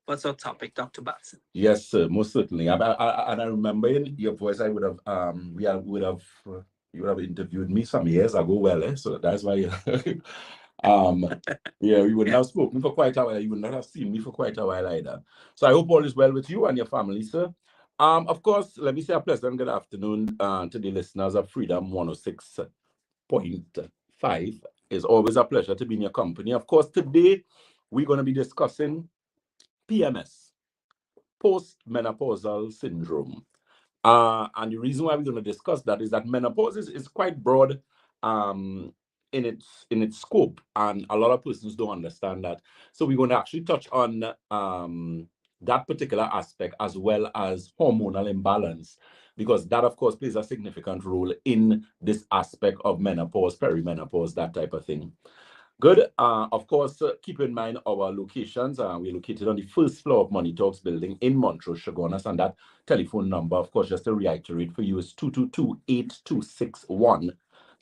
What's our topic, Dr. Batson? Yes, sir, most certainly. And I remember in your voice, I would have, you would have interviewed me some years ago, well, so that's why, um, yeah, we wouldn't Yeah. have spoken for quite a while. You would not have seen me for quite a while either. So I hope all is well with you and your family, sir. Of course, let me say a pleasant good afternoon to the listeners of Freedom 106.5. It's always a pleasure to be in your company. Of course, today we're going to be discussing PMS, postmenopausal syndrome. And the reason why we're going to discuss that is that menopause is quite broad um, in its scope, and a lot of persons don't understand that. So we're going to actually touch on that particular aspect as well as hormonal imbalance, because that, of course, plays a significant role in this aspect of menopause, perimenopause, that type of thing. Good. Of course, keep in mind our locations. We're located on the first floor of Money Talks building in Montrose, Chaguanas, and that telephone number, of course, just to reiterate for you, is 222-8261.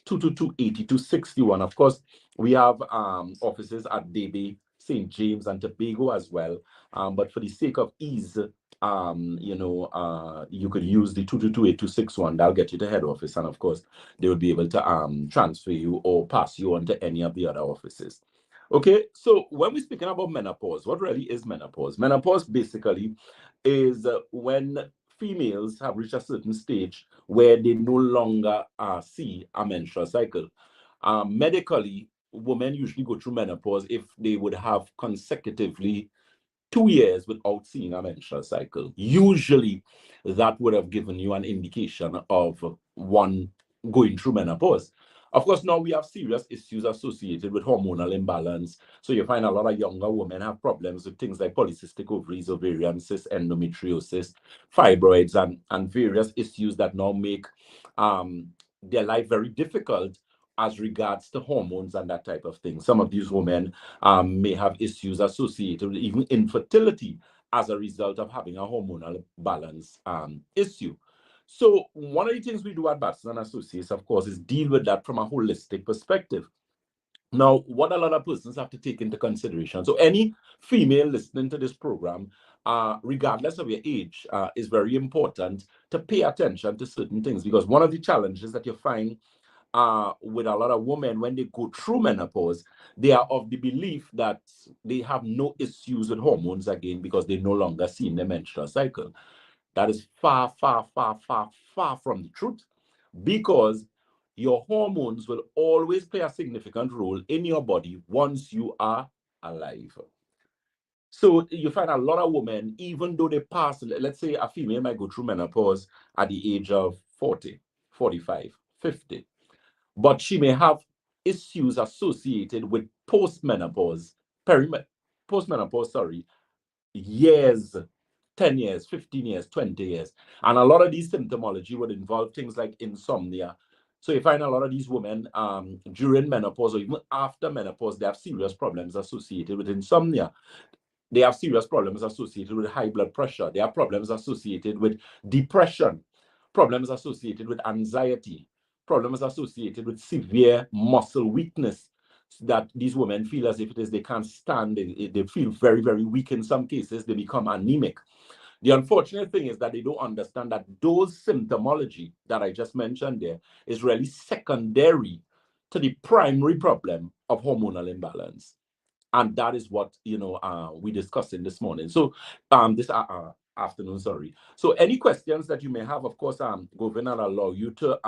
222-8261. Of course, we have offices at Debe, St. James, and Tobago as well. But for the sake of ease, you could use the 222-8261. That'll get you to head office, and of course, they will be able to transfer you or pass you on to any of the other offices. Okay, so when we're speaking about menopause, what really is menopause? Menopause basically is when females have reached a certain stage where they no longer see a menstrual cycle. Medically, women usually go through menopause if they would have consecutively 2 years without seeing a menstrual cycle. Usually, that would have given you an indication of one going through menopause. Of course, now we have serious issues associated with hormonal imbalance. So you find a lot of younger women have problems with things like polycystic ovaries, ovarian cysts, endometriosis, fibroids, and various issues that now make their life very difficult as regards to hormones and that type of thing. Some of these women may have issues associated with even infertility as a result of having a hormonal balance issue. So one of the things we do at Batson and Associates, of course, is deal with that from a holistic perspective. Now, what a lot of persons have to take into consideration. So any female listening to this program, regardless of your age, is very important to pay attention to certain things, because one of the challenges that you find with a lot of women when they go through menopause, they are of the belief that they have no issues with hormones again because they no longer see the menstrual cycle. That is far, far, far, far, far from the truth, because your hormones will always play a significant role in your body once you are alive. So you find a lot of women, even though they pass, let's say a female might go through menopause at the age of 40, 45, 50, but she may have issues associated with postmenopause, postmenopause, sorry, years, 10 years, 15 years, 20 years. And a lot of these symptomology would involve things like insomnia. So you find a lot of these women during menopause or even after menopause, they have serious problems associated with insomnia. They have serious problems associated with high blood pressure. They have problems associated with depression, problems associated with anxiety, problems associated with severe muscle weakness, that these women feel as if it is they can't stand. They feel very, very weak in some cases. They become anemic. The unfortunate thing is that they don't understand that those symptomology that I just mentioned there is really secondary to the primary problem of hormonal imbalance. And that is what we discussed in this morning. So this afternoon, sorry. So any questions that you may have, of course, Govin will allow you to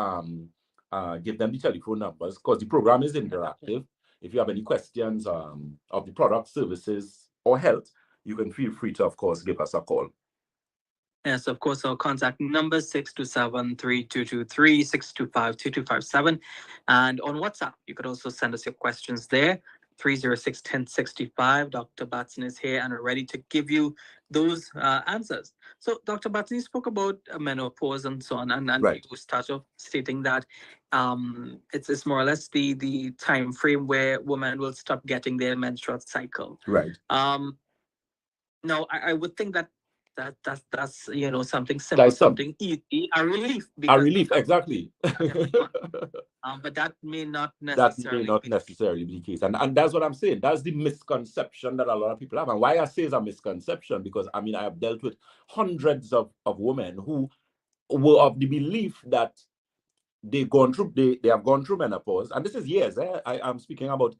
give them the telephone numbers, because the program is interactive. If you have any questions of the product, services, or health, you can feel free to, of course, give us a call. Yes, of course, our contact number 627-3223-625-2257. And on WhatsApp, you could also send us your questions there. 306-1065. Dr. Batson is here and ready to give you those answers. So, Dr. Batson, you spoke about menopause and so on, and Right. you started off stating that it's more or less the time frame where women will stop getting their menstrual cycle. Right. Now, I would think that That's something simple, Like some something easy, a relief a because relief, exactly. not everyone. But that may not That may necessarily not be the case. necessarily be the case. And that's what I'm saying. That's the misconception that a lot of people have. And why I say it's a misconception, because I mean, I have dealt with hundreds of women who were of the belief that they have gone through menopause. And this is years. I'm speaking about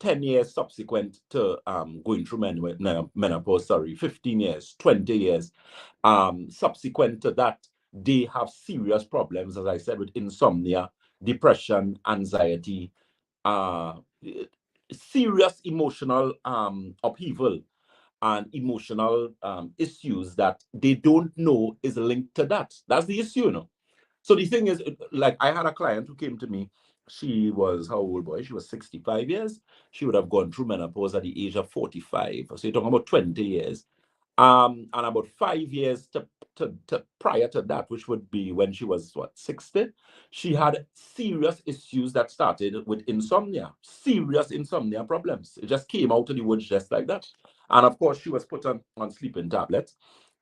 10 years subsequent to going through menopause, sorry, 15 years, 20 years. Subsequent to that, they have serious problems, as I said, with insomnia, depression, anxiety, uh, serious emotional upheaval and emotional issues that they don't know is linked to that. That's the issue, you know. So the thing is, like I had a client who came to me. She was, how old, boy? She was 65 years. She would have gone through menopause at the age of 45. So you're talking about 20 years. And about 5 years to prior to that, which would be when she was what, 60, she had serious issues that started with insomnia, serious insomnia problems. It just came out of the woods just like that. And of course, she was put on sleeping tablets.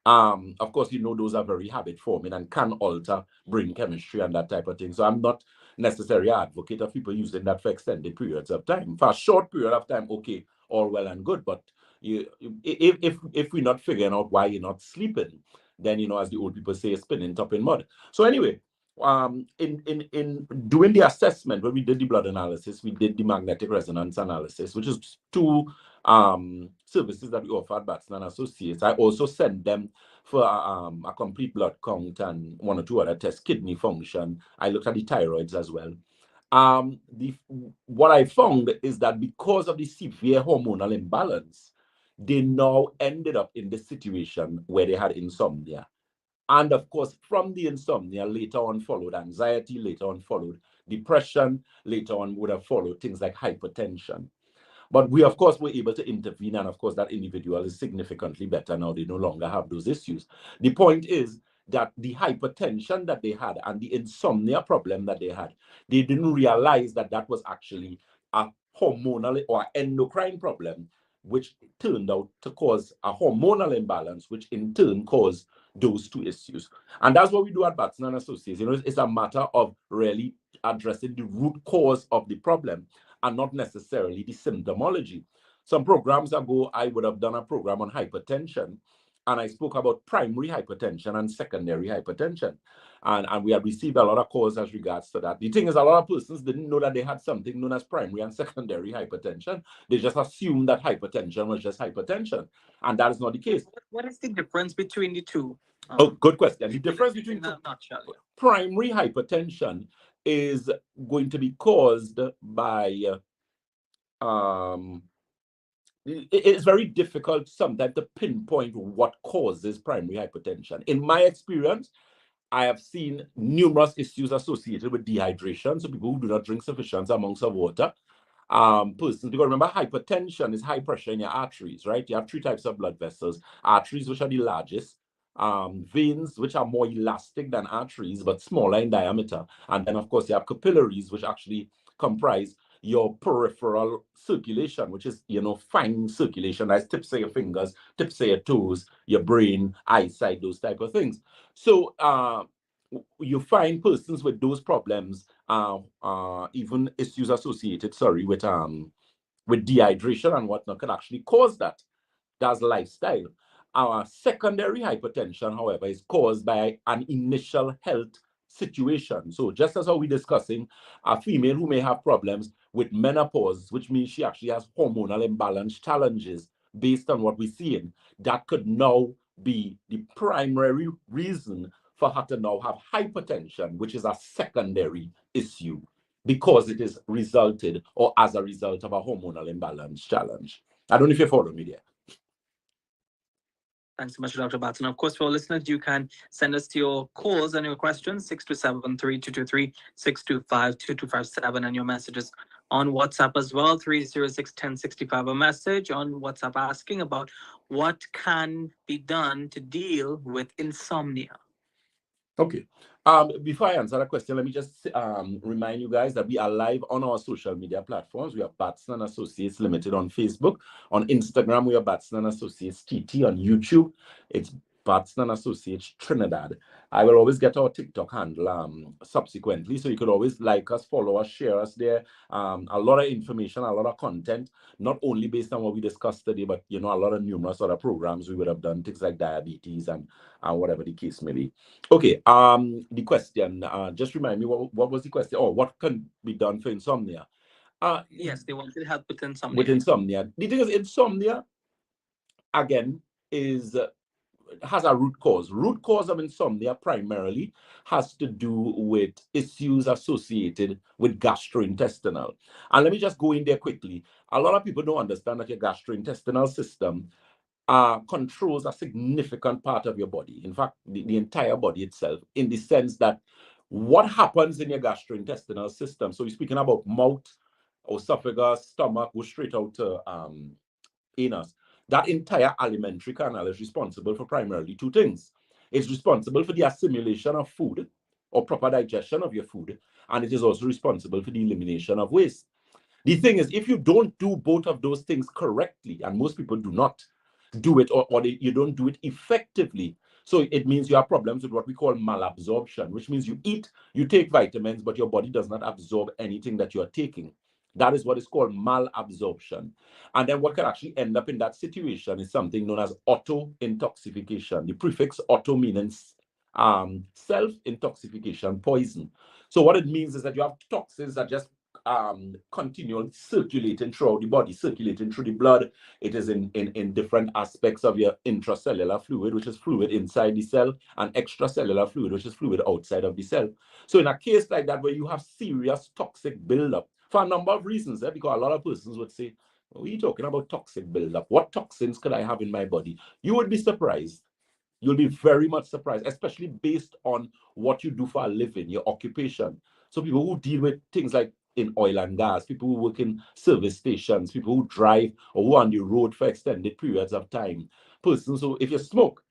Of course, those are very habit forming and can alter brain chemistry and that type of thing. So I'm not necessarily an advocate of people using that for extended periods of time. For a short period of time, okay, all well and good. But you, if we're not figuring out why you're not sleeping, then as the old people say, spinning top in mud. So anyway, in doing the assessment, when we did the blood analysis, we did the magnetic resonance analysis, which is two services that we offer at Batson and Associates. I also sent them for a complete blood count and one or two other tests, kidney function. I looked at the thyroids as well. What I found is that because of the severe hormonal imbalance, they now ended up in the situation where they had insomnia. And of course, from the insomnia, later on followed anxiety, later on followed depression, later on would have followed things like hypertension. But we, of course, were able to intervene. And of course, that individual is significantly better now. They no longer have those issues. The point is that the hypertension that they had and the insomnia problem that they had, they didn't realize that that was actually a hormonal or endocrine problem, which turned out to cause a hormonal imbalance, which in turn caused those two issues. And that's what we do at Batson and Associates. It's a matter of really addressing the root cause of the problem and not necessarily the symptomology. Some programs ago, I would have done a program on hypertension, and I spoke about primary hypertension and secondary hypertension. And we have received a lot of calls as regards to that. The thing is, a lot of persons didn't know that they had something known as primary and secondary hypertension. They just assumed that hypertension was just hypertension, and that is not the case. What is the difference between the two? Oh, good question. The difference between in a nutshell, yeah. primary hypertension is going to be caused by it's very difficult sometimes to pinpoint what causes primary hypertension. In my experience, I have seen numerous issues associated with dehydration. So people who do not drink sufficient amounts of water. Persons, because remember, hypertension is high pressure in your arteries, right? You have three types of blood vessels: arteries, which are the largest, veins, which are more elastic than arteries but smaller in diameter, and then of course you have capillaries, which actually comprise your peripheral circulation, which is fine circulation, as tips of your fingers, tips of your toes, your brain, eyesight, those type of things. So you find persons with those problems, even issues associated, with dehydration and whatnot, can actually cause that. That's lifestyle. Our secondary hypertension, however, is caused by an initial health situation. So just as how we're discussing a female who may have problems with menopause, which means she actually has hormonal imbalance challenges based on what we're seeing, that could now be the primary reason for her to now have hypertension, which is a secondary issue because it is resulted or as a result of a hormonal imbalance challenge. I don't know if you follow me there. Thanks so much, Dr. Batson. Of course, for our listeners, you can send us your calls and your questions, 627-3223-625-2257, and your messages on WhatsApp as well, 306-1065, a message on WhatsApp asking about what can be done to deal with insomnia. Okay. Before I answer that question, let me just remind you guys that we are live on our social media platforms. We are Batson and Associates Limited on Facebook. On Instagram, we are Batson and Associates TT. On YouTube, it's Batson and Associates Trinidad. I will always get our TikTok handle subsequently, so you could always like us, follow us, share us there. A lot of information, a lot of content, not only based on what we discussed today, but a lot of numerous other programs we would have done, things like diabetes and whatever the case may be. Okay, the question, just remind me, what was the question? Oh, what can be done for insomnia? Yes, they wanted help with With insomnia. insomnia. The thing is, insomnia, again, has a root cause. Root cause of insomnia primarily has to do with issues associated with gastrointestinal. And let me just go in there quickly. A lot of people don't understand that your gastrointestinal system controls a significant part of your body. In fact, the entire body itself, in the sense that what happens in your gastrointestinal system. So you're speaking about mouth, esophagus, stomach, go straight out to anus. That entire alimentary canal is responsible for primarily two things. It's responsible for the assimilation of food or proper digestion of your food, and it is also responsible for the elimination of waste. The thing is, if you don't do both of those things correctly, and most people do not do it, or you don't do it effectively, so it means you have problems with what we call malabsorption, which means you eat, you take vitamins, but your body does not absorb anything that you're taking. That is what is called malabsorption. And then what can actually end up in that situation is something known as auto-intoxication. The prefix auto means self-intoxication, poison. So what it means is that you have toxins that just continually circulating throughout the body, circulating through the blood. It is in different aspects of your intracellular fluid, which is fluid inside the cell, and extracellular fluid, which is fluid outside of the cell. So in a case like that, where you have serious toxic buildup, for a number of reasons, because a lot of persons would say, what are you talking about toxic buildup? What toxins could I have in my body? You would be surprised. You'll be very much surprised, especially based on what you do for a living, your occupation. So people who deal with things like in oil and gas, people who work in service stations, people who drive or who are on the road for extended periods of time, persons who, if you smoke,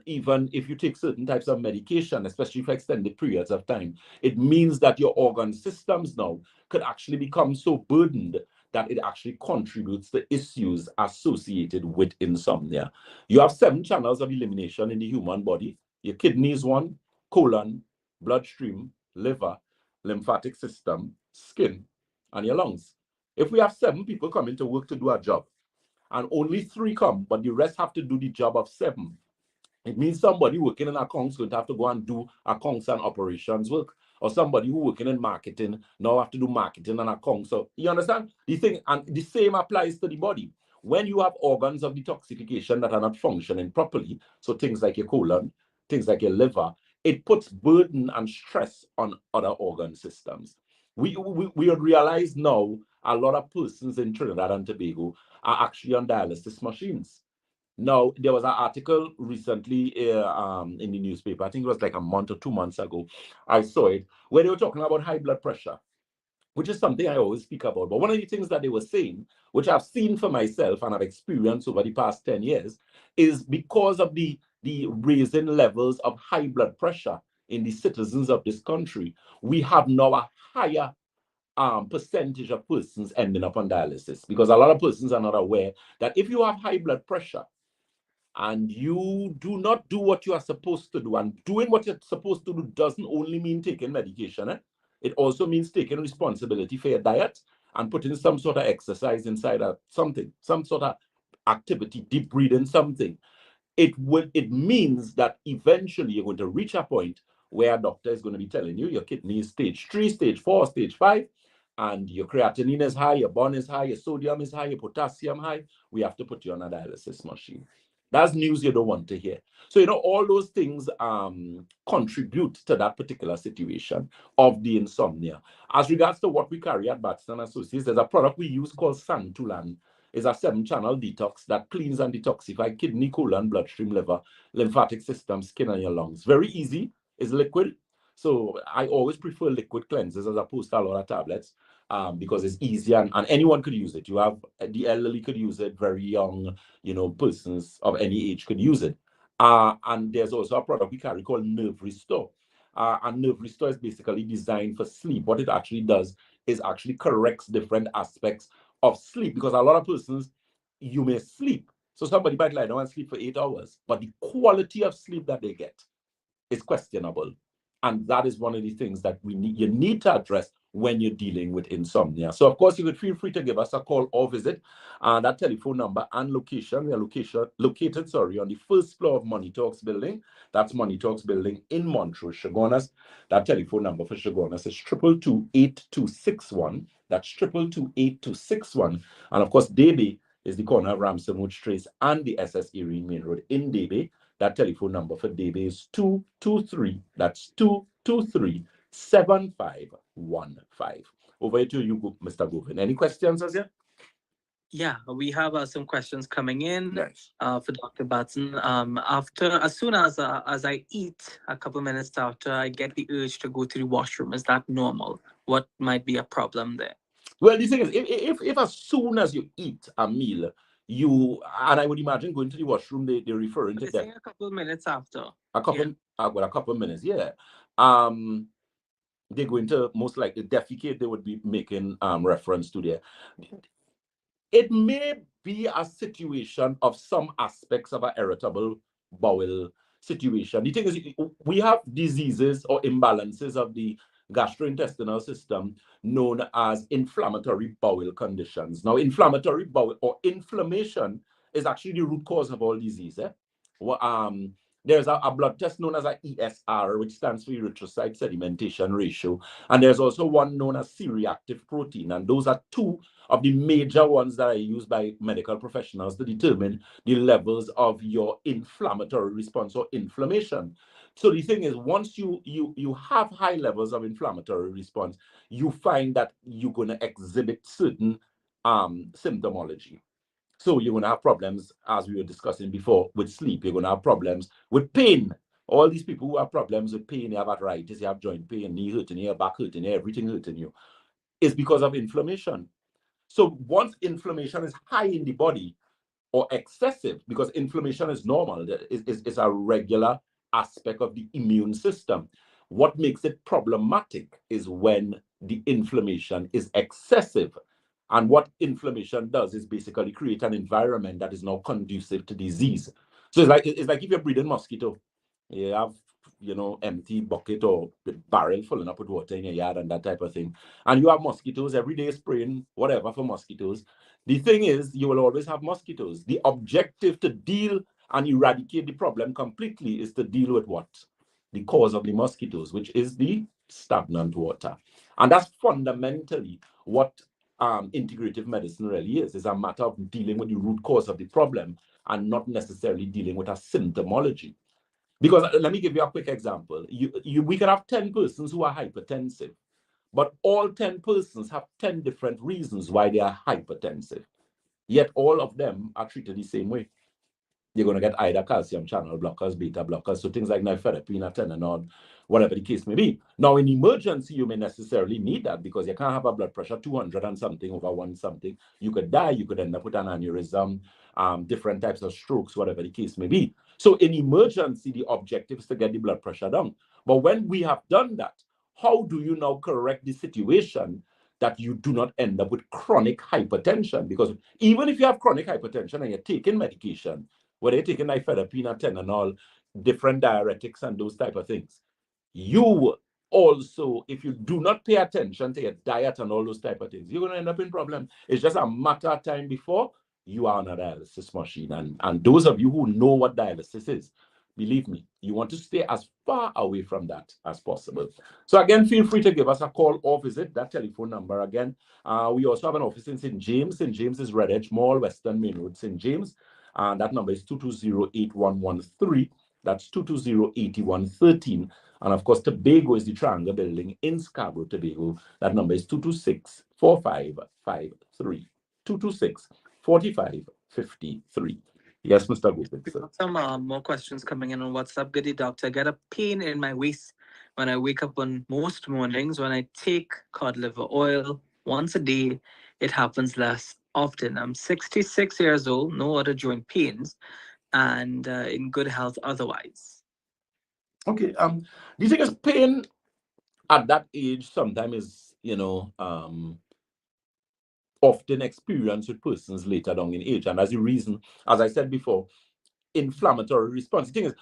even if you take certain types of medication, especially for extended periods of time, it means that your organ systems now could actually become so burdened that it actually contributes to issues associated with insomnia. You have 7 channels of elimination in the human body. Your kidneys, one, colon, bloodstream, liver, lymphatic system, skin, and your lungs. If we have 7 people coming to work to do a job, and only 3 come, but the rest have to do the job of 7, it means somebody working in accounts going to have to go and do accounts and operations work. Or somebody who working in marketing now have to do marketing and accounts. So you understand? The thing, and the same applies to the body. When you have organs of detoxification that are not functioning properly, so things like your colon, things like your liver, it puts burden and stress on other organ systems. We realize now a lot of persons in Trinidad and Tobago are actually on dialysis machines. Now, there was an article recently in the newspaper, I think it was like a month or 2 months ago, I saw it, where they were talking about high blood pressure, which is something I always speak about. But one of the things that they were saying, which I've seen for myself and I've experienced over the past 10 years, is because of the raising levels of high blood pressure in the citizens of this country, we have now a higher percentage of persons ending up on dialysis, because a lot of persons are not aware that if you have high blood pressure, and you do not do what you are supposed to do. And doing what you're supposed to do doesn't only mean taking medication. It also means taking responsibility for your diet and putting some sort of exercise inside of something, some sort of activity, deep breathing, something. It means that eventually you're going to reach a point where a doctor is going to be telling you your kidney is stage 3, stage 4, stage 5, and your creatinine is high, your bone is high, your sodium is high, your potassium high. We have to put you on a dialysis machine. That's news you don't want to hear. So, all those things contribute to that particular situation of the insomnia. As regards to what we carry at Batson Associates, there's a product we use called Santulan. It's a 7-channel detox that cleans and detoxifies kidney, colon, bloodstream, liver, lymphatic system, skin, and your lungs. Very easy. It's liquid. So I always prefer liquid cleansers as opposed to a lot of tablets, because it's easy and anyone could use it. You have the elderly could use it, very young, persons of any age could use it. And there's also a product we carry called Nerve Restore. And Nerve Restore is basically designed for sleep. What it actually does is actually corrects different aspects of sleep, because a lot of persons, you may sleep, So somebody might lie down and sleep for 8 hours, but the quality of sleep that they get is questionable. And that is one of the things that you need to address when you're dealing with insomnia. So, of course, you could feel free to give us a call or visit that telephone number and location. We are located on the first floor of Money Talks building. That's Money Talks building in Montrose, Chaguanas. That telephone number for Chaguanas is 222-8261. That's 222-8261. And, of course, Debe is the corner of Ramson Woods Trace and the SS Erie Main Road in Debe. That telephone number for Debe is 223. That's 223-7515. Over to you, Mr. Govin. Any questions as yet? Yeah, we have some questions coming in. Nice. For Dr. Batson. As soon as I eat, a couple minutes after, I get the urge to go to the washroom. Is that normal? What might be a problem there? Well, the thing is, if as soon as you eat a meal, and I would imagine going to the washroom, they're referring to They're that saying a couple minutes after. a couple, Yeah. well, a couple of minutes, yeah. They're going to most likely defecate. They would be making reference to there. It may be a situation of some aspects of an irritable bowel situation. The thing is, we have diseases or imbalances of the gastrointestinal system known as inflammatory bowel conditions. Now, inflammatory bowel or inflammation is actually the root cause of all disease. Well, there's a blood test known as a ESR, which stands for erythrocyte sedimentation ratio, and there's also one known as C-reactive protein, and those are two of the major ones that are used by medical professionals to determine the levels of your inflammatory response or inflammation. So the thing is, once you have high levels of inflammatory response, you find that you're going to exhibit certain symptomology. So you're going to have problems, as we were discussing before, with sleep. You're going to have problems with pain. All these people who have problems with pain, you have arthritis, you have joint pain, knee hurting you, back hurting you, everything hurting you, is because of inflammation. So once inflammation is high in the body or excessive, because inflammation is normal, it's a regular aspect of the immune system. What makes it problematic is when the inflammation is excessive. And what inflammation does is basically create an environment that is now conducive to disease. So it's like if you're breeding mosquito, you have empty bucket or barrel filling up with water in your yard and that type of thing. And you have mosquitoes every day spraying whatever for mosquitoes. The thing is, you will always have mosquitoes. The objective to deal and eradicate the problem completely is to deal with what? The cause of the mosquitoes, which is the stagnant water. And that's fundamentally what integrative medicine really is a matter of dealing with the root cause of the problem and not necessarily dealing with a symptomology. Because let me give you a quick example. We can have 10 persons who are hypertensive, but all 10 persons have 10 different reasons why they are hypertensive. Yet all of them are treated the same way. You're going to get either calcium channel blockers, beta blockers, so things like nifedipine, atenolol, whatever the case may be. Now, in emergency, you may necessarily need that because you can't have a blood pressure 200 and something over 1 something. You could die. You could end up with an aneurysm, different types of strokes, whatever the case may be. So in emergency, the objective is to get the blood pressure down. But when we have done that, how do you now correct the situation that you do not end up with chronic hypertension? Because even if you have chronic hypertension and you're taking medication, whether you're taking nifedipine, atenolol, different diuretics and those type of things, you also, if you do not pay attention to your diet and all those type of things, you're going to end up in problem. It's just a matter of time before you are on a dialysis machine. And those of you who know what dialysis is, believe me, you want to stay as far away from that as possible. So again, feel free to give us a call or visit that telephone number again. We also have an office in St. James. St. James is Red Edge Mall, Western Main Road, St. James. And that number is 220-8113. That's 220-8113. And of course, Tobago is the Triangle Building in Scarborough, Tobago. That number is 226-4553. 226-4553. Yes, Mr. Gupta, We sir. got some more questions coming in on WhatsApp. Goody doctor, I get a pain in my waist when I wake up on most mornings. When I take cod liver oil once a day, it happens less often. I'm 66 years old, no other joint pains, and in good health otherwise. Okay. The thing is, pain at that age sometimes is, often experienced with persons later down in age. And as the reason, as I said before, inflammatory response. The thing is,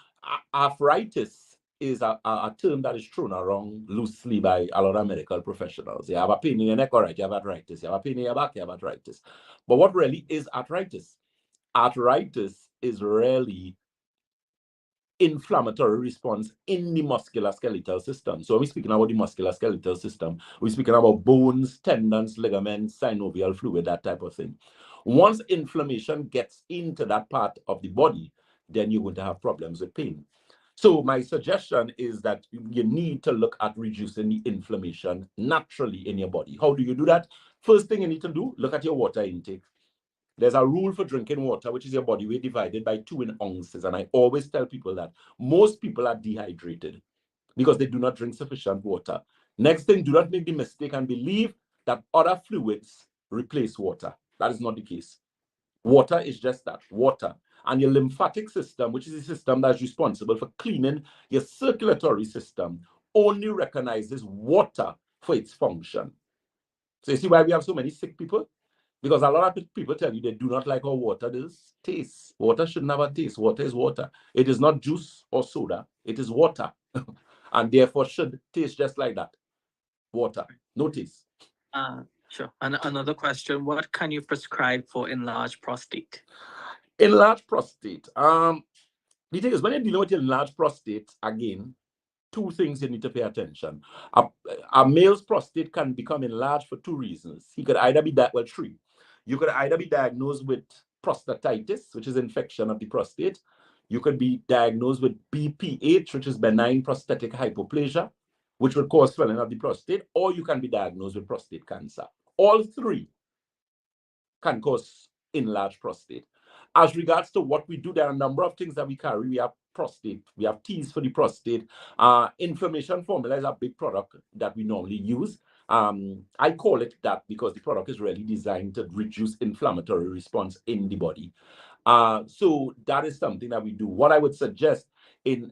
arthritis is a term that is thrown around loosely by a lot of medical professionals. You have a pain in your neck, all right, you have arthritis. You have a pain in your back, you have arthritis. But what really is arthritis? Arthritis is really inflammatory response in the musculoskeletal system. So when we're speaking about the musculoskeletal system, we're speaking about bones, tendons, ligaments, synovial fluid, that type of thing. Once inflammation gets into that part of the body, then you're going to have problems with pain. So my suggestion is that you need to look at reducing the inflammation naturally in your body. How do you do that? First thing you need to do, look at your water intake. There's a rule for drinking water, which is your body weight divided by 2 in ounces. And I always tell people that most people are dehydrated because they do not drink sufficient water. Next thing, do not make the mistake and believe that other fluids replace water. That is not the case. Water is just that, water. And your lymphatic system, which is the system that's responsible for cleaning your circulatory system, only recognizes water for its function. So you see why we have so many sick people? Because a lot of people tell you they do not like how water does taste. Water should never taste. Water is water. It is not juice or soda. It is water. And therefore should taste just like that. Water. No taste. Sure. And another question: what can you prescribe for enlarged prostate? Enlarged prostate. The thing is, when you're dealing with enlarged prostate, again, two things you need to pay attention. A male's prostate can become enlarged for two reasons. He could either be three. You could either be diagnosed with prostatitis, which is infection of the prostate. You could be diagnosed with BPH, which is benign prostatic hypoplasia, which would cause swelling of the prostate, or you can be diagnosed with prostate cancer. All three can cause enlarged prostate. As regards to what we do, there are a number of things that we carry. We have prostate, we have teas for the prostate. Inflammation formula is a big product that we normally use. I call it that because the product is really designed to reduce inflammatory response in the body. So that is something that we do. What I would suggest in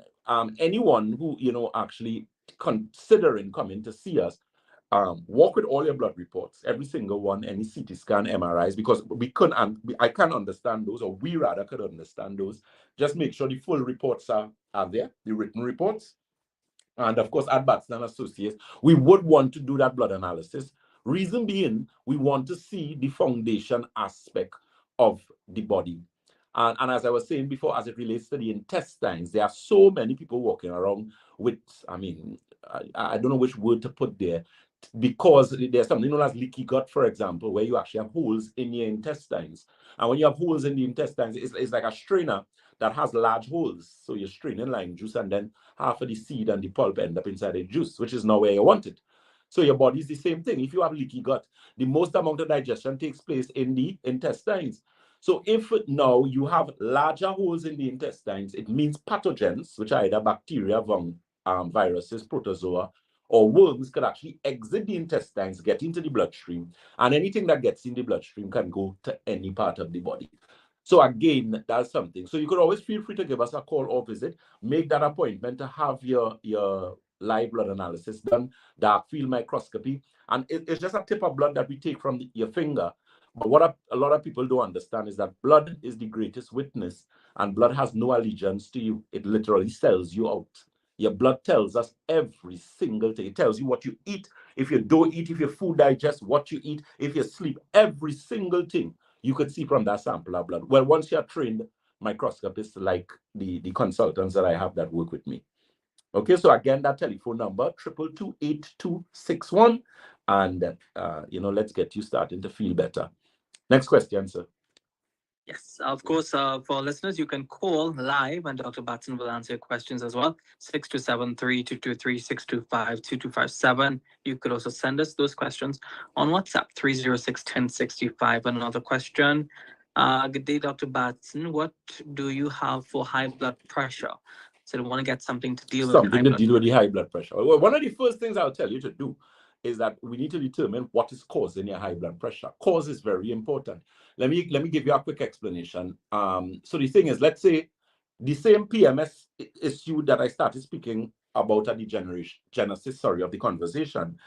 anyone who actually considering coming to see us, work with all your blood reports, every single one, any CT scan, MRIs, because I can't understand those, or we rather could understand those. Just make sure the full reports are there, the written reports. And of course, at Batson and Associates, we would want to do that blood analysis. Reason being, we want to see the foundation aspect of the body. And as I was saying before, as it relates to the intestines, there are so many people walking around with, I don't know which word to put there, because there's something known as leaky gut, for example, where you actually have holes in your intestines. And when you have holes in the intestines, it's like a strainer that has large holes. So you're straining lime juice, and then half of the seed and the pulp end up inside the juice, which is not where you want it. So your body is the same thing. If you have leaky gut, the most amount of digestion takes place in the intestines. So if now you have larger holes in the intestines, it means pathogens, which are either bacteria, viruses, protozoa, or worms, could actually exit the intestines, get into the bloodstream, and anything that gets in the bloodstream can go to any part of the body. So again, that's something. So you could always feel free to give us a call or visit, make that appointment to have your live blood analysis done, dark field microscopy, and it's just a tip of blood that we take from your finger. But what a lot of people don't understand is that blood is the greatest witness, and blood has no allegiance to you. It literally sells you out. Your blood tells us every single thing. It tells you what you eat, if you don't eat, if your food digests, what you eat, if you sleep, every single thing you could see from that sample of blood. Well, once you're trained microscopists like the consultants that I have that work with me. Okay, so again, that telephone number, 222-8261, and let's get you starting to feel better. Next question, sir. Yes, of course. For listeners, you can call live, and Dr. Batson will answer your questions as well. 6273-223-625-2257. You could also send us those questions on WhatsApp, 306-1065. Another question. Good day, Dr. Batson. What do you have for high blood pressure? So, we want to get something to deal with high Something to blood deal with the high blood pressure. Well, one of the first things I'll tell you to do is that we need to determine what is causing your high blood pressure. Cause is very important. Let me give you a quick explanation. So the thing is, let's say the same PMS issue that I started speaking about at the genesis of the conversation.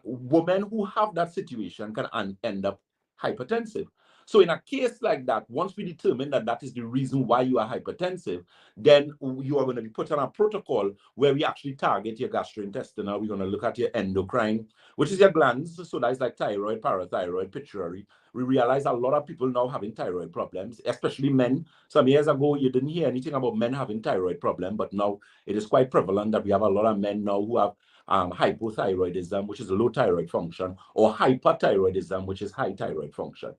Women who have that situation can end up hypertensive. So in a case like that, once we determine that that is the reason why you are hypertensive, then you are going to be put on a protocol where we actually target your gastrointestinal. We're going to look at your endocrine, which is your glands. So that's like thyroid, parathyroid, pituitary. We realize a lot of people now having thyroid problems, especially men. Some years ago, you didn't hear anything about men having thyroid problem, but now it is quite prevalent that we have a lot of men now who have hypothyroidism, which is low thyroid function, or hyperthyroidism, which is high thyroid function.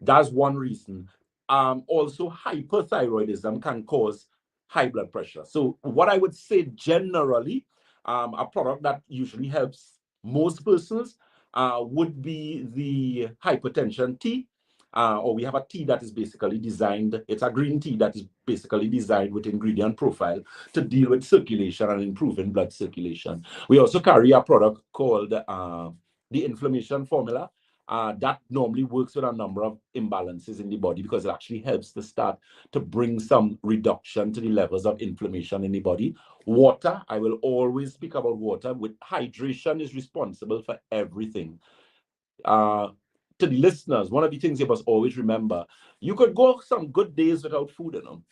That's one reason. Also, hyperthyroidism can cause high blood pressure. So what I would say generally, a product that usually helps most persons would be the hypertension tea. Or we have a tea that is basically designed, it's a green tea that is basically designed with ingredient profile to deal with circulation and improving blood circulation. We also carry a product called the inflammation formula. That normally works with a number of imbalances in the body because it actually helps to start to bring some reduction to the levels of inflammation in the body. Water, I will always speak about water. With hydration is responsible for everything. To the listeners, one of the things you must always remember, you could go some good days without food, you know.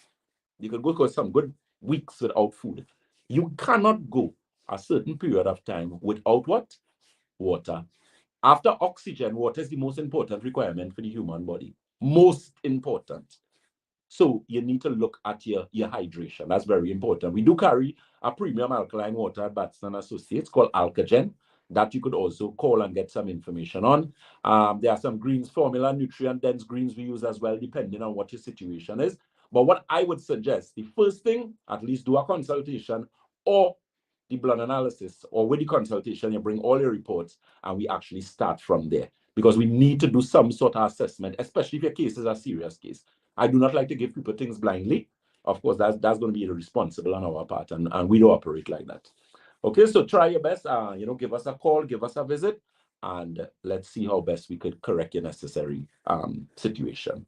You could go some good weeks without food. You cannot go a certain period of time without what? Water. After oxygen, water is the most important requirement for the human body. Most important. So you need to look at your hydration. That's very important. We do carry a premium alkaline water at Batson Associates called Alkagen that you could also call and get some information on. There are some greens formula, nutrient dense greens we use as well, depending on what your situation is. But what I would suggest, the first thing, at least do a consultation or the blood analysis, or with the consultation, you bring all your reports and we actually start from there because we need to do some sort of assessment, especially if your case is a serious case. I do not like to give people things blindly. Of course, that's going to be irresponsible on our part, and we don't operate like that. Okay, so try your best. Give us a call, give us a visit, and let's see how best we could correct your necessary situation.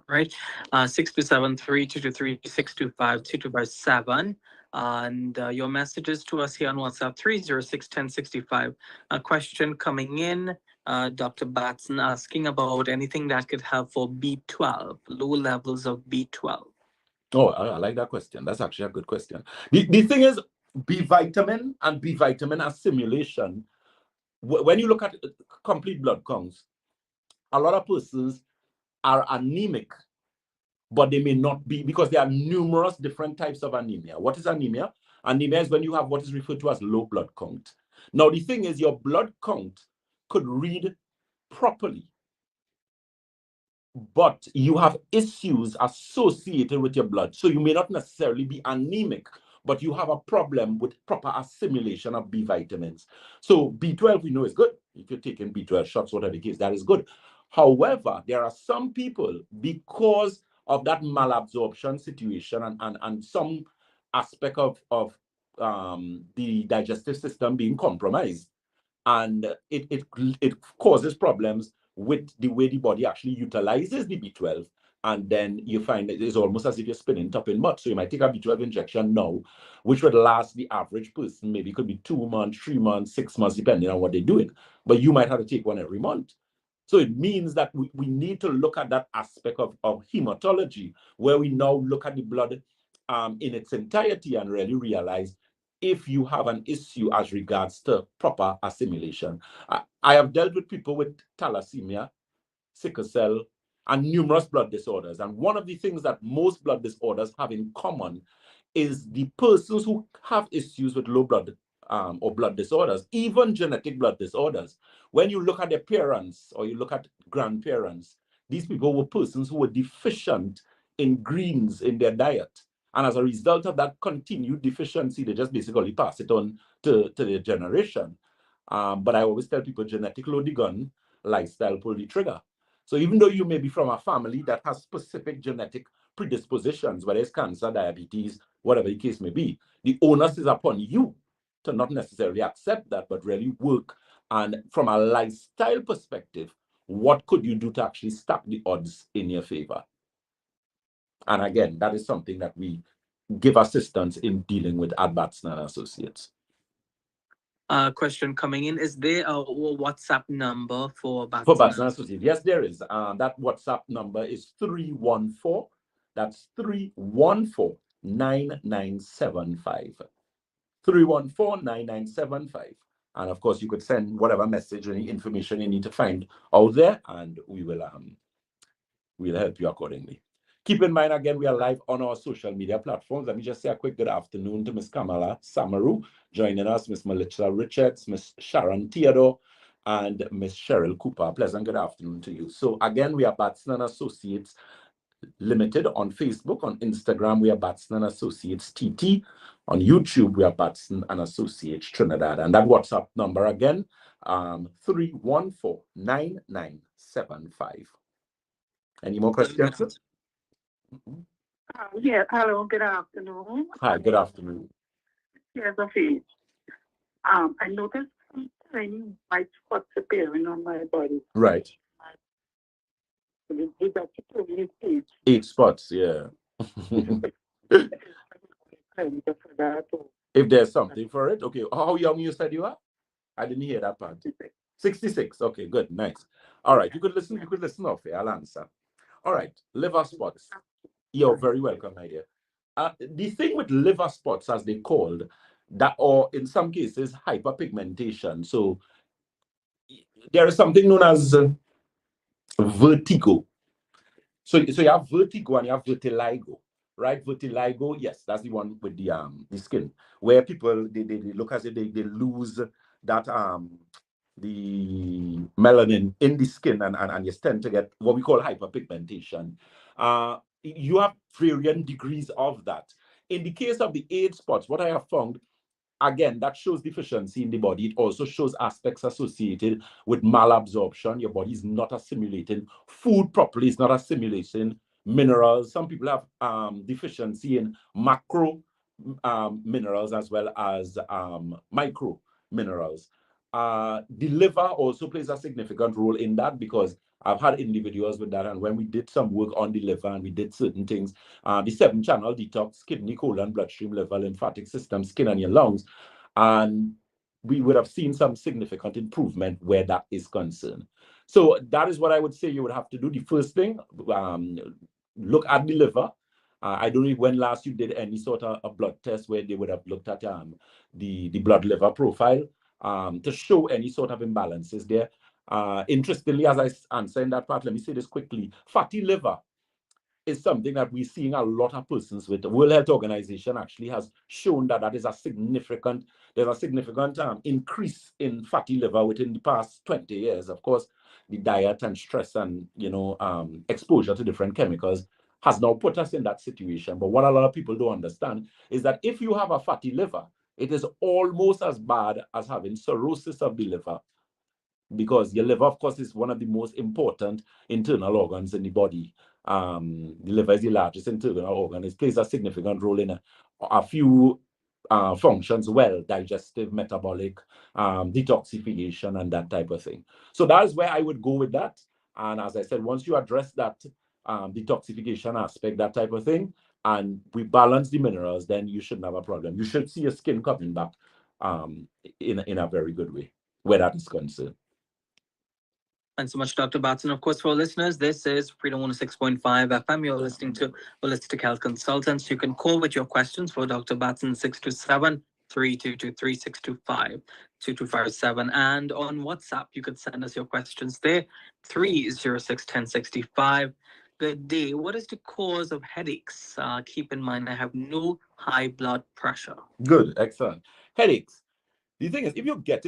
Right. 627-3223-625-2257. And your messages to us here on WhatsApp 306-1065. A question coming in, Dr. Batson asking about anything that could help for B12, low levels of B12. Oh, I like that question. That's actually a good question. The thing is, B vitamin and B vitamin assimilation, when you look at complete blood counts, a lot of persons are anemic, but they may not be because there are numerous different types of anemia. What is anemia? Anemia is when you have what is referred to as low blood count. Now, the thing is, your blood count could read properly, but you have issues associated with your blood. So you may not necessarily be anemic, but you have a problem with proper assimilation of B vitamins. So B12, we know is good. If you're taking B12 shots, whatever the case, that is good. However, there are some people, because of that malabsorption situation and some aspect of the digestive system being compromised, and it causes problems with the way the body actually utilizes the B12. And then you find that it's almost as if you're spinning top in mud. So you might take a B12 injection now, which would last the average person, maybe it could be 2 months, 3 months, 6 months, depending on what they're doing. But you might have to take one every month. So it means that we need to look at that aspect of hematology, where we now look at the blood in its entirety and really realize if you have an issue as regards to proper assimilation. I have dealt with people with thalassemia, sickle cell, and numerous blood disorders. And one of the things that most blood disorders have in common is the persons who have issues with low blood or blood disorders, even genetic blood disorders. When you look at their parents or you look at grandparents, these people were persons who were deficient in greens in their diet. And as a result of that continued deficiency, they just basically pass it on to their generation. But I always tell people genetic load the gun, lifestyle pull the trigger. So even though you may be from a family that has specific genetic predispositions, whether it's cancer, diabetes, whatever the case may be, the onus is upon you to not necessarily accept that, but really work. And from a lifestyle perspective, what could you do to actually stack the odds in your favor? And again, that is something that we give assistance in dealing with at Batson and Associates. question coming in. Is there a WhatsApp number for For Batson Batson and Associates, yes, there is. That WhatsApp number is 314. That's 314-9975. 314-9975. And of course, you could send whatever message or any information you need to find out there, and we'll help you accordingly. Keep in mind, again, we are live on our social media platforms. Let me just say a quick good afternoon to Miss Kamala Samaru joining us, Miss Melissa Richards, Miss Sharon Theodore, and Miss Cheryl Cooper. Pleasant good afternoon to you. So again, we are Batson and Associates Limited on Facebook. On Instagram, we are Batson and Associates TT. On YouTube, we are Batson and Associates Trinidad. And that WhatsApp number again, 314-9975. Any more questions? Yes, hello, good afternoon. Hi, good afternoon. Yes, okay. I noticed some tiny white spots appearing on my body. Right. Is that supposed to 8 spots, yeah. If there's something for it, okay. How young you said you are? I didn't hear that part. 66. Okay, good, nice. All right, you could listen off here. I'll answer. All right, liver spots. You're very welcome, my dear. The thing with liver spots, as they called, that, or in some cases, hyperpigmentation. So there is something known as vertigo. So you have vertigo and you have vertigo, right? Vertigo, yes, that's the one with the skin, where people they look as if they lose that the melanin in the skin, and you tend to get what we call hyperpigmentation. You have varying degrees of that. In the case of the age spots, what I have found, again, that shows deficiency in the body. It also shows aspects associated with malabsorption. Your body is not assimilating food properly, it's not assimilating minerals. Some people have deficiency in macro minerals as well as micro minerals. The liver also plays a significant role in that, because I've had individuals with that, and when we did some work on the liver and we did certain things, the 7-channel detox, kidney, colon, bloodstream, liver, lymphatic system, skin, and your lungs, and we would have seen some significant improvement where that is concerned. So that is what I would say you would have to do. The first thing, look at the liver. I don't know when last you did any sort of a blood test where they would have looked at the blood liver profile to show any sort of imbalances there. Interestingly, as I answer in that part, let me say this quickly. Fatty liver is something that we're seeing a lot of persons with. The World Health Organization actually has shown that there's a significant increase in fatty liver within the past 20 years. Of course, the diet and stress and exposure to different chemicals has now put us in that situation. But what a lot of people don't understand is that if you have a fatty liver, it is almost as bad as having cirrhosis of the liver, because your liver, of course, is one of the most important internal organs in the body. The liver is the largest internal organ. It plays a significant role in a few functions, well, digestive, metabolic, detoxification, and that type of thing. So that is where I would go with that. And as I said, once you address that detoxification aspect, that type of thing, and we balance the minerals, then you shouldn't have a problem. You should see your skin coming back in a very good way where that is concerned. Thanks so much, Dr. Batson. Of course, for listeners, this is Freedom 106.5 FM. You're listening to Holistic Health Consultants. You can call with your questions for Dr. Batson 627-322-3625, 2257. And on WhatsApp, you could send us your questions there, 306-1065. Good day. What is the cause of headaches? Keep in mind, I have no high blood pressure. Good, excellent. Headaches. The thing is, if you get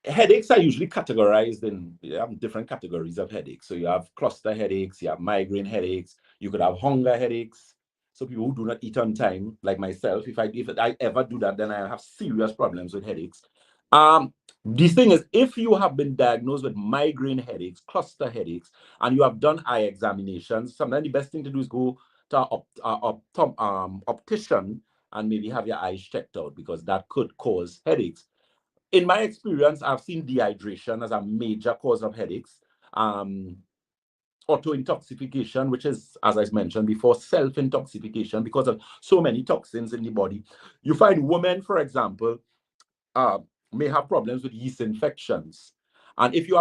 headaches are usually categorized in different categories of headaches. So you have cluster headaches, you have migraine headaches, you could have hunger headaches. So people who do not eat on time, like myself, if I ever do that, then I have serious problems with headaches. The thing is, if you have been diagnosed with migraine headaches, cluster headaches, and you have done eye examinations, sometimes the best thing to do is go to an optician and maybe have your eyes checked out, because that could cause headaches. In my experience, I've seen dehydration as a major cause of headaches. Auto-intoxication, which is, as I mentioned before, self-intoxication because of so many toxins in the body. You find women, for example, may have problems with yeast infections. And if you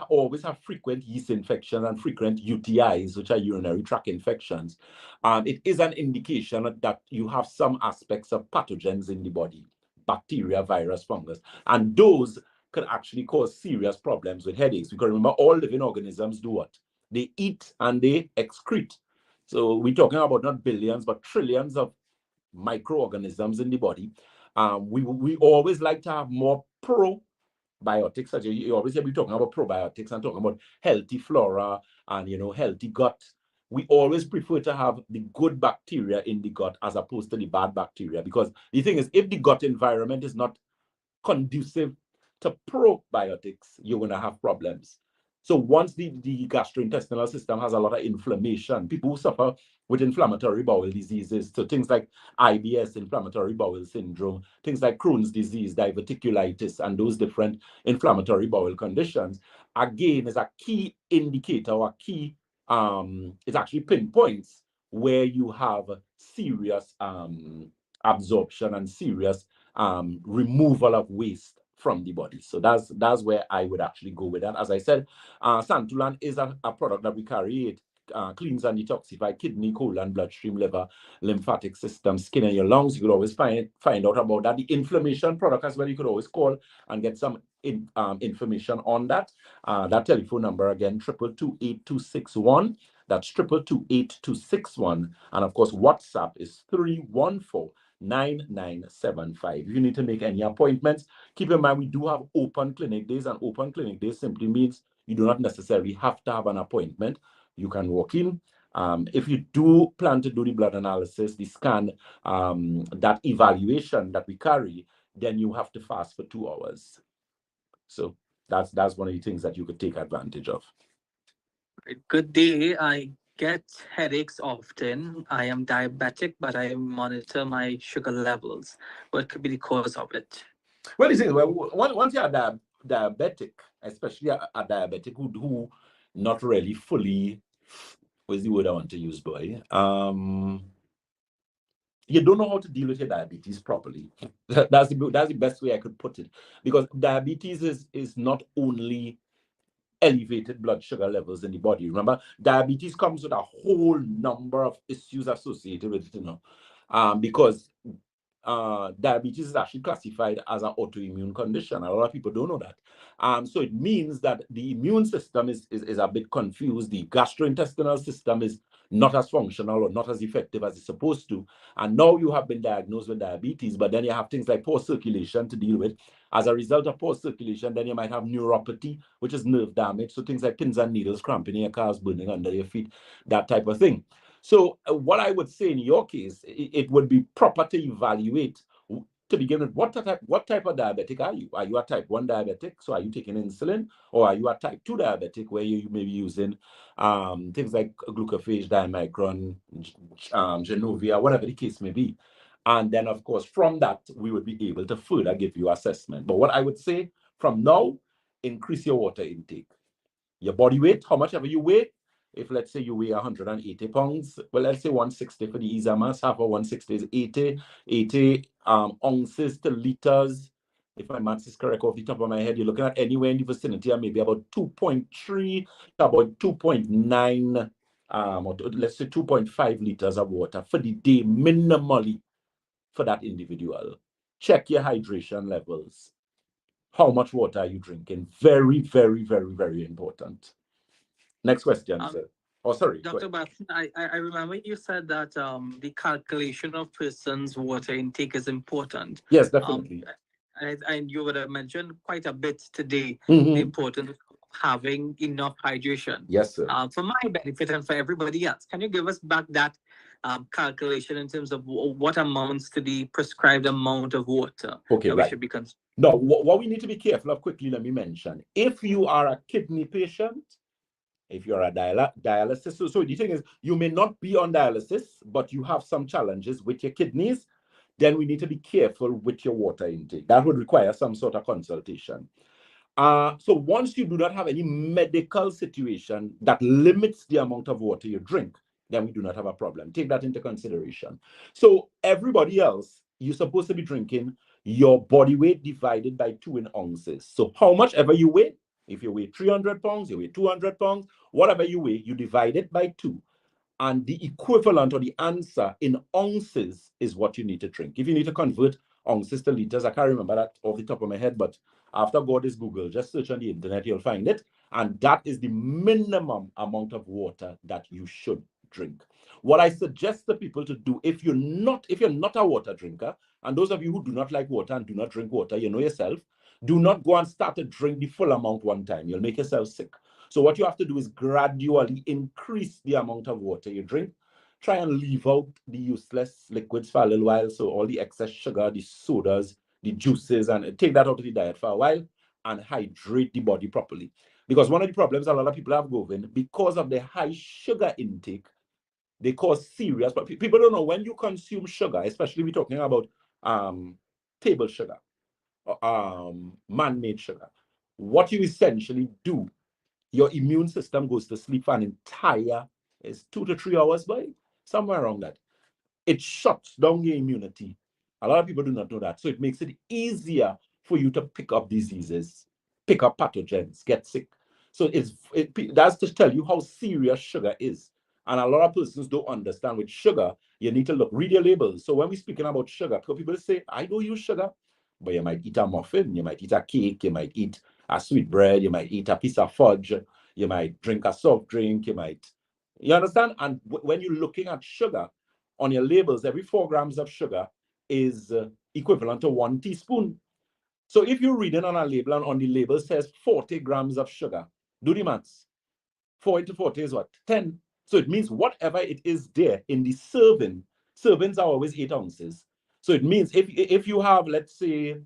always have frequent yeast infections and frequent UTIs, which are urinary tract infections, it is an indication that you have some aspects of pathogens in the body, bacteria, virus, fungus, and those can actually cause serious problems with headaches. Because remember, all living organisms do what? They eat and they excrete. So we're talking about not billions, but trillions of microorganisms in the body. We always like to have more probiotics. Such as you always hear me talking about probiotics and talking about healthy flora and healthy gut. We always prefer to have the good bacteria in the gut as opposed to the bad bacteria, because the thing is, if the gut environment is not conducive to probiotics, you're going to have problems. So once the gastrointestinal system has a lot of inflammation, people who suffer with inflammatory bowel diseases, so things like IBS, inflammatory bowel syndrome, things like Crohn's disease, diverticulitis, and those different inflammatory bowel conditions, again, is a key indicator or key, it actually pinpoints where you have serious absorption and serious removal of waste from the body. So that's where I would actually go with that. As I said, Santulan is a product that we carry. It cleans and detoxify kidney, colon, bloodstream, liver, lymphatic system, skin, and your lungs. You could always find out about that. The inflammation product as well, you could always call and get some information on that. That telephone number again, 2228261. That's 2228261. And of course, WhatsApp is 314-9975. If you need to make any appointments, keep in mind we do have open clinic days, and open clinic days simply means you do not necessarily have to have an appointment. You can walk in. If you do plan to do the blood analysis, the scan, that evaluation that we carry, then you have to fast for 2 hours. So that's one of the things that you could take advantage of. Good day. I get headaches often. I am diabetic, but I monitor my sugar levels. What could be the cause of it? Well, you see, once you're diabetic, especially a diabetic who not really fully, what's the word I want to use, boy? You don't know how to deal with your diabetes properly. That's the best way I could put it. Because diabetes is not only elevated blood sugar levels in the body. Remember, diabetes comes with a whole number of issues associated with it, because diabetes is actually classified as an autoimmune condition. A lot of people don't know that. So it means that the immune system is a bit confused. The gastrointestinal system is not as functional or not as effective as it's supposed to. And now you have been diagnosed with diabetes, but then you have things like poor circulation to deal with. As a result of poor circulation, then you might have neuropathy, which is nerve damage. So things like pins and needles, cramping in your calves, burning under your feet, that type of thing. So what I would say in your case, it would be proper to evaluate to begin with what type of diabetic are you? Are you a type 1 diabetic? So are you taking insulin? Or are you a type 2 diabetic where you may be using things like glucophage, diamicron, Genovia, whatever the case may be. And then, of course, from that, we would be able to further give you assessment. But what I would say from now, increase your water intake. Your body weight, how much ever you weigh. If let's say you weigh 180 pounds, well, let's say 160 for the easy mass. Half of 160 is 80 ounces to liters. If my maths is correct off the top of my head, you're looking at anywhere in the vicinity of maybe about 2.3 to about 2.9, or let's say 2.5 liters of water for the day minimally for that individual. Check your hydration levels. How much water are you drinking? Very, very, very, very important. Next question, sir. Oh, sorry. Dr. Batson, I remember you said that the calculation of person's water intake is important. Yes, definitely. And you would have mentioned quite a bit today Mhm. the importance of having enough hydration. Yes, sir. For my benefit and for everybody else, can you give us back that calculation in terms of what amounts to the prescribed amount of water Okay, that we right. should be consuming? Now, what we need to be careful of, quickly, let me mention, if you are a kidney patient, if you're a dialysis, so the thing is, you may not be on dialysis, but you have some challenges with your kidneys, then we need to be careful with your water intake. That would require some sort of consultation. So once you do not have any medical situation that limits the amount of water you drink, then we do not have a problem. Take that into consideration. So everybody else, you're supposed to be drinking your body weight divided by 2 in ounces. So how much ever you weigh, if you weigh 300 pounds, you weigh 200 pounds, whatever you weigh, you divide it by 2. And the equivalent or the answer in ounces is what you need to drink. If you need to convert ounces to liters, I can't remember that off the top of my head, but after God is Google, just search on the internet, you'll find it. And that is the minimum amount of water that you should drink. What I suggest to people to do, if you're not a water drinker, and those of you who do not like water and do not drink water, you know yourself, do not go and start to drink the full amount one time. You'll make yourself sick. So what you have to do is gradually increase the amount of water you drink. Try and leave out the useless liquids for a little while. So all the excess sugar, the sodas, the juices, and take that out of the diet for a while and hydrate the body properly. Because one of the problems a lot of people have going, because of the high sugar intake, they cause serious, but people don't know when you consume sugar, especially we're talking about table sugar, man-made sugar. What you essentially do, your immune system goes to sleep for an entire, is 2 to 3 hours, by somewhere around that. It shuts down your immunity. A lot of people do not know that. So it makes it easier for you to pick up diseases, pick up pathogens, get sick. So that's to tell you how serious sugar is. And a lot of persons don't understand with sugar, you need to read your labels. So when we're speaking about sugar, people say, I don't use sugar, but you might eat a muffin, you might eat a cake, you might eat a sweet bread, you might eat a piece of fudge, you might drink a soft drink, you understand? And when you're looking at sugar, on your labels, every 4 grams of sugar is equivalent to 1 teaspoon. So if you're reading on a label and on the label says 40 grams of sugar, do the maths. 4 into 40 is what? 10. So it means whatever it is there in the servings are always 8 ounces. So it means if you have, let's say,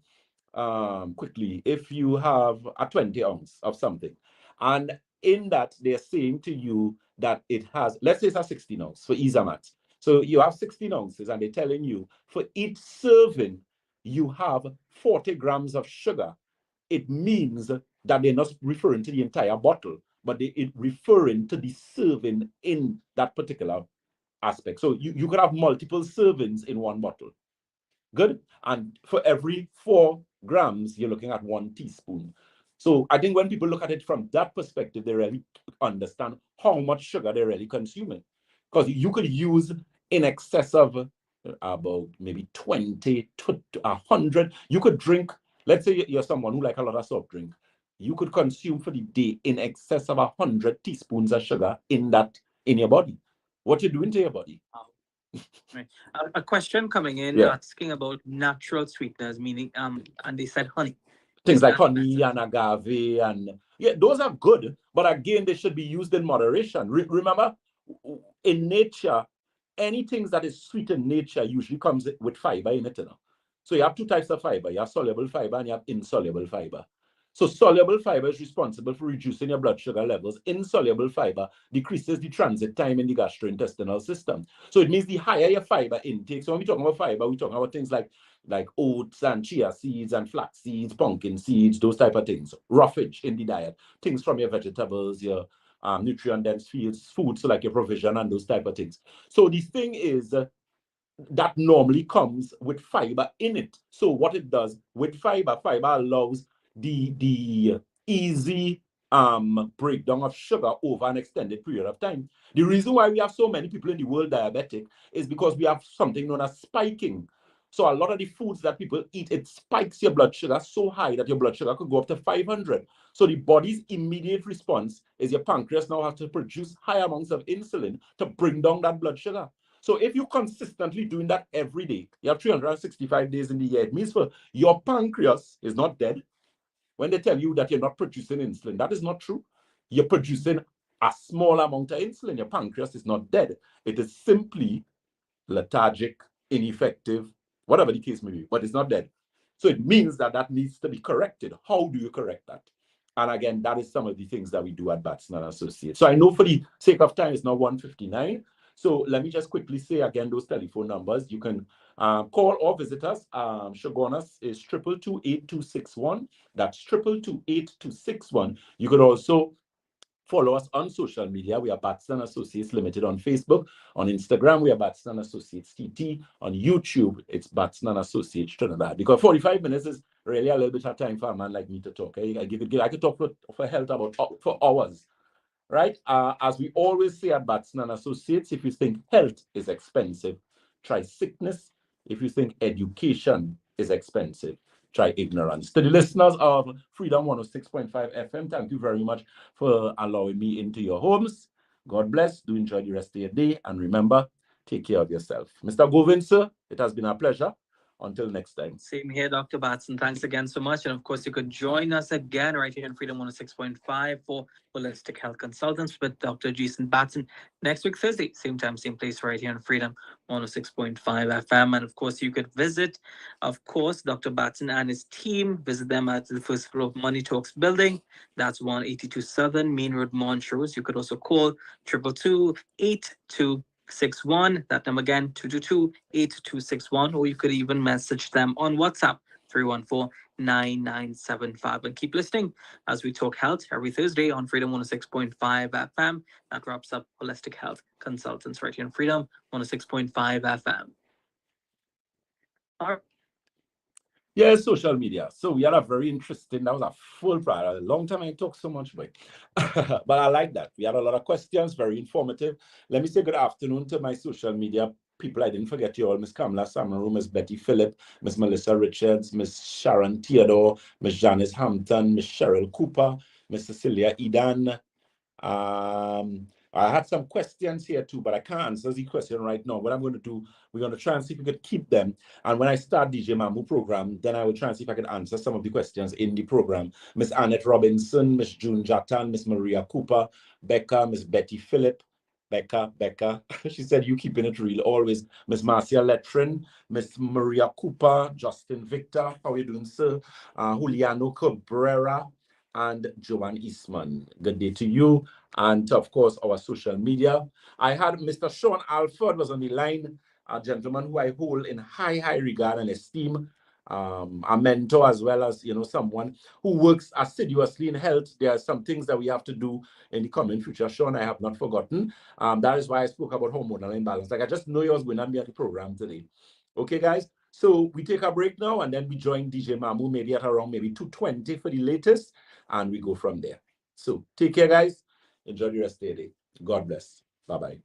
quickly, if you have a 20 ounce of something, and in that they're saying to you that it has, let's say it's a 16 ounce for ease of maths. So you have 16 ounces and they're telling you for each serving, you have 40 grams of sugar. It means that they're not referring to the entire bottle, but they're referring to the serving in that particular aspect. So you could have multiple servings in one bottle. Good. And for every 4 grams, you're looking at 1 teaspoon. So I think when people look at it from that perspective, they really understand how much sugar they're really consuming. Because you could use in excess of about maybe 20 to 100. You could drink, let's say you're someone who like a lot of soft drink. You could consume for the day in excess of 100 teaspoons of sugar in your body. What you're doing to your body. Right. A question coming in Yeah. asking about natural sweeteners, meaning and they said honey. Things like honey and agave, and yeah, those are good, but again, they should be used in moderation. Remember, in nature, anything that is sweet in nature usually comes with fiber in it. So you have 2 types of fiber. You have soluble fiber and you have insoluble fiber. So soluble fiber is responsible for reducing your blood sugar levels. Insoluble fiber decreases the transit time in the gastrointestinal system. So it means the higher your fiber intake. So when we talk about fiber, we're talking about things like oats and chia seeds and flax seeds, pumpkin seeds, those type of things. Roughage in the diet. Things from your vegetables, your nutrient-dense foods, so like your provision and those type of things. So the thing is, that normally comes with fiber in it. So what it does with fiber allows the easy breakdown of sugar over an extended period of time. The reason why we have so many people in the world diabetic is because we have something known as spiking. So a lot of the foods that people eat, it spikes your blood sugar so high that your blood sugar could go up to 500. So the body's immediate response is your pancreas now has to produce high amounts of insulin to bring down that blood sugar. So if you're consistently doing that every day, you have 365 days in the year, it means for your pancreas is not dead. When they tell you that you're not producing insulin, that is not true. You're producing a small amount of insulin. Your pancreas is not dead. It is simply lethargic, ineffective, whatever the case may be, but it's not dead. So it means that needs to be corrected. How do you correct that? And again, that is some of the things that we do at Batson and Associates. So I know for the sake of time, it's now 1:59. So let me just quickly say again those telephone numbers. You can call or visit us. Shogunas is 222-8261. That's 222-8261. You could also Follow us on social media. We are Batson Associates Limited on Facebook. On Instagram, we are Batson Associates TT. On YouTube, it's Batson Associates Trinidad. Because 45 minutes is really a little bit of time for a man like me to talk. I could talk for health about for hours. Right? As we always say at Batson Associates, if you think health is expensive, try sickness. If you think education is expensive, try ignorance. To the listeners of Freedom 106.5 FM, thank you very much for allowing me into your homes. God bless. Do enjoy the rest of your day. And remember, take care of yourself. Mr. Govind, sir, it has been a pleasure. Until next time. Same here, Dr. Batson. Thanks again so much. And of course, you could join us again right here in Freedom 106.5 for Holistic Health Consultants with Dr. Jason Batson next week, Thursday. Same time, same place, right here in Freedom 106.5 FM. And of course, you could visit, of course, Dr. Batson and his team. Visit them at the first floor of Money Talks building. That's 182 Southern Main Road, Montrose. You could also call 222-8261. That number again, 222-8261, or you could even message them on WhatsApp, 314-9975. And keep listening as we talk health every Thursday on Freedom 106.5 FM. That wraps up Holistic Health Consultants right here on Freedom 106.5 FM. All right. Yeah, social media. So we had a very interesting, that was a full prior. A long time I talked so much, but I like that. We had a lot of questions, very informative. Let me say good afternoon to my social media people. I didn't forget you all. Miss Kamala Samaru, Miss Betty Phillip, Miss Melissa Richards, Miss Sharon Theodore, Miss Janice Hampton, Miss Cheryl Cooper, Miss Cecilia Edan. I had some questions here too, but I can't answer the question right now. What I'm going to do, we're going to try and see if we could keep them. And when I start DJ Mamu program, then I will try and see if I can answer some of the questions in the program. Miss Annette Robinson, Miss June Jatan, Miss Maria Cooper, Becca, Miss Betty Phillip, Becca. She said, you keeping it real always. Miss Marcia Letrin, Miss Maria Cooper, Justin Victor, how are you doing, sir? Juliano Cabrera, and Joanne Eastman. Good day to you. And of course, our social media. I had Mr. Sean Alford was on the line, a gentleman who I hold in high regard and esteem, a mentor as well as, someone who works assiduously in health. There are some things that we have to do in the coming future. Sean, I have not forgotten. That is why I spoke about hormonal imbalance. Like, I just know you was going to be at the program today. Okay, guys? So we take a break now, and then we join DJ Mamu maybe at around 2:20 for the latest, and we go from there. So take care, guys. Enjoy the rest of the day. God bless. Bye-bye.